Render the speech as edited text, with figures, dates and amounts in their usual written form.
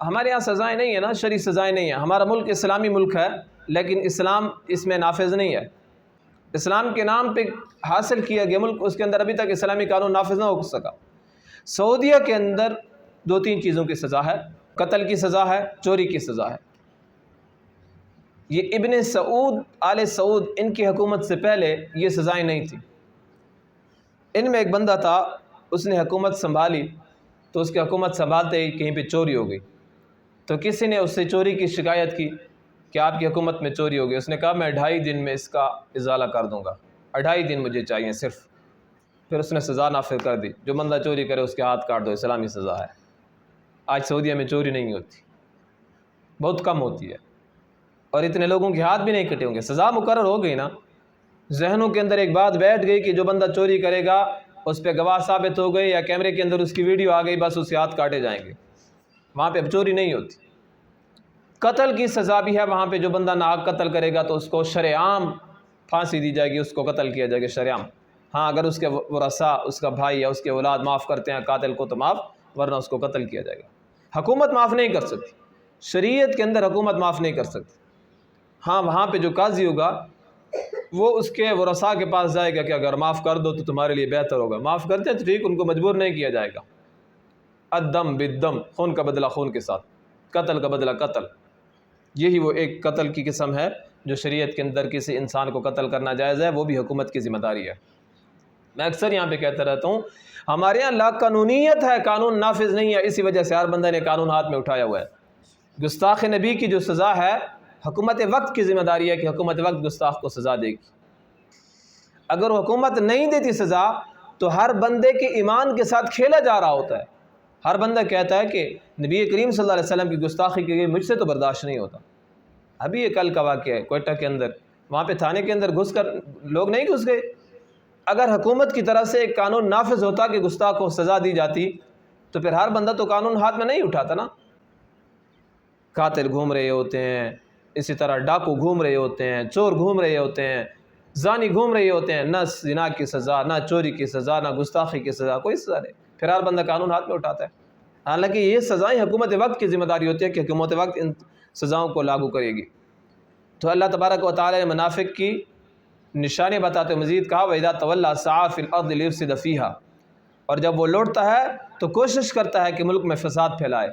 ہمارے یہاں سزائیں نہیں ہیں نا، شرعی سزائیں نہیں ہیں. ہمارا ملک اسلامی ملک ہے لیکن اسلام اس میں نافذ نہیں ہے. اسلام کے نام پہ حاصل کیا گیا ملک، اس کے اندر ابھی تک اسلامی قانون نافذ نہ ہو سکا. سعودیہ کے اندر 2-3 چیزوں کی سزا ہے. قتل کی سزا ہے، چوری کی سزا ہے. یہ ابن سعود، آل سعود، ان کی حکومت سے پہلے یہ سزائیں نہیں تھیں. ان میں ایک بندہ تھا، اس نے حکومت سنبھالی تو اس کی حکومت سنبھالتے ہی کہیں پہ چوری ہو گئی. تو کسی نے اس سے چوری کی شکایت کی کہ آپ کی حکومت میں چوری ہو گئی. اس نے کہا میں 2.5 دن میں اس کا ازالہ کر دوں گا، 2.5 دن مجھے چاہیے صرف. پھر اس نے سزا نافذ کر دی، جو بندہ چوری کرے اس کے ہاتھ کاٹ دو، اسلامی سزا ہے. آج سعودیہ میں چوری نہیں ہوتی، بہت کم ہوتی ہے، اور اتنے لوگوں کے ہاتھ بھی نہیں کٹے ہوں گے. سزا مقرر ہو گئی نا. ذہنوں کے اندر ایک بات بیٹھ گئی کہ جو بندہ چوری کرے گا اس پہ گواہ ثابت ہو گئی یا کیمرے کے اندر اس کی ویڈیو آ گئی، بس اس کے ہاتھ کاٹے جائیں گے. وہاں پہ اب چوری نہیں ہوتی. قتل کی سزا بھی ہے وہاں پہ. جو بندہ ناحق قتل کرے گا تو اس کو شرع عام پھانسی دی جائے گی، اس کو قتل کیا جائے گا شرع عام. ہاں اگر اس کے ورثاء، اس کا بھائی یا اس کے اولاد معاف کرتے ہیں قاتل کو تو معاف، ورنہ اس کو قتل کیا جائے گا. حکومت معاف نہیں کر سکتی، شریعت کے اندر حکومت معاف نہیں کر سکتی. ہاں وہاں پہ جو قاضی ہوگا وہ اس کے ورثاء کے پاس جائے گا کہ اگر معاف کر دو تو تمہارے لیے بہتر ہوگا. معاف کرتے ہیں تو ٹھیک، ان کو مجبور نہیں کیا جائے گا. الدم بالدم، خون کا بدلہ خون کے ساتھ، قتل کا بدلہ قتل. یہی وہ ایک قتل کی قسم ہے جو شریعت کے اندر کسی انسان کو قتل کرنا جائز ہے، وہ بھی حکومت کی ذمہ داری ہے. میں اکثر یہاں پہ کہتا رہتا ہوں ہمارے یہاں لا قانونیت ہے، قانون نافذ نہیں ہے. اسی وجہ سے ہر بندہ نے قانون ہاتھ میں اٹھایا ہوا ہے. گستاخ نبی کی جو سزا ہے، حکومت وقت کی ذمہ داری ہے کہ حکومت وقت گستاخ کو سزا دے گی. اگر حکومت نہیں دیتی سزا تو ہر بندے کے ایمان کے ساتھ کھیلا جا رہا ہوتا ہے. ہر بندہ کہتا ہے کہ نبی کریم صلی اللہ علیہ وسلم کی گستاخی کی گئی، مجھ سے تو برداشت نہیں ہوتا. ابھی یہ کل کا واقعہ ہے کوئٹہ کے اندر، وہاں پہ تھانے کے اندر گھس کر لوگ نہیں گھس گئے. اگر حکومت کی طرف سے ایک قانون نافذ ہوتا کہ گستاخ کو سزا دی جاتی تو پھر ہر بندہ تو قانون ہاتھ میں نہیں اٹھاتا نا. قاتل گھوم رہے ہوتے ہیں، اسی طرح ڈاکو گھوم رہے ہوتے ہیں، چور گھوم رہے ہوتے ہیں، زانی گھوم رہے ہوتے ہیں. نہ زنا کی سزا، نہ چوری کی سزا، نہ گستاخی کی سزا، کوئی سزا نہیں. پھر ہر بندہ قانون ہاتھ میں اٹھاتا ہے. حالانکہ یہ سزائیں حکومت وقت کی ذمہ داری ہوتی ہے کہ حکومت وقت ان سزاؤں کو لاگو کرے گی. تو اللہ تبارک و تعالی نے منافق کی نشانی بتاتے مزید کہا وَإِذَا تَوَلَّىٰ سَعَىٰ فِي الْأَرْضِ لِيُفْسِدَ فِيهَا، اور جب وہ لوٹتا ہے تو کوشش کرتا ہے کہ ملک میں فساد پھیلائے.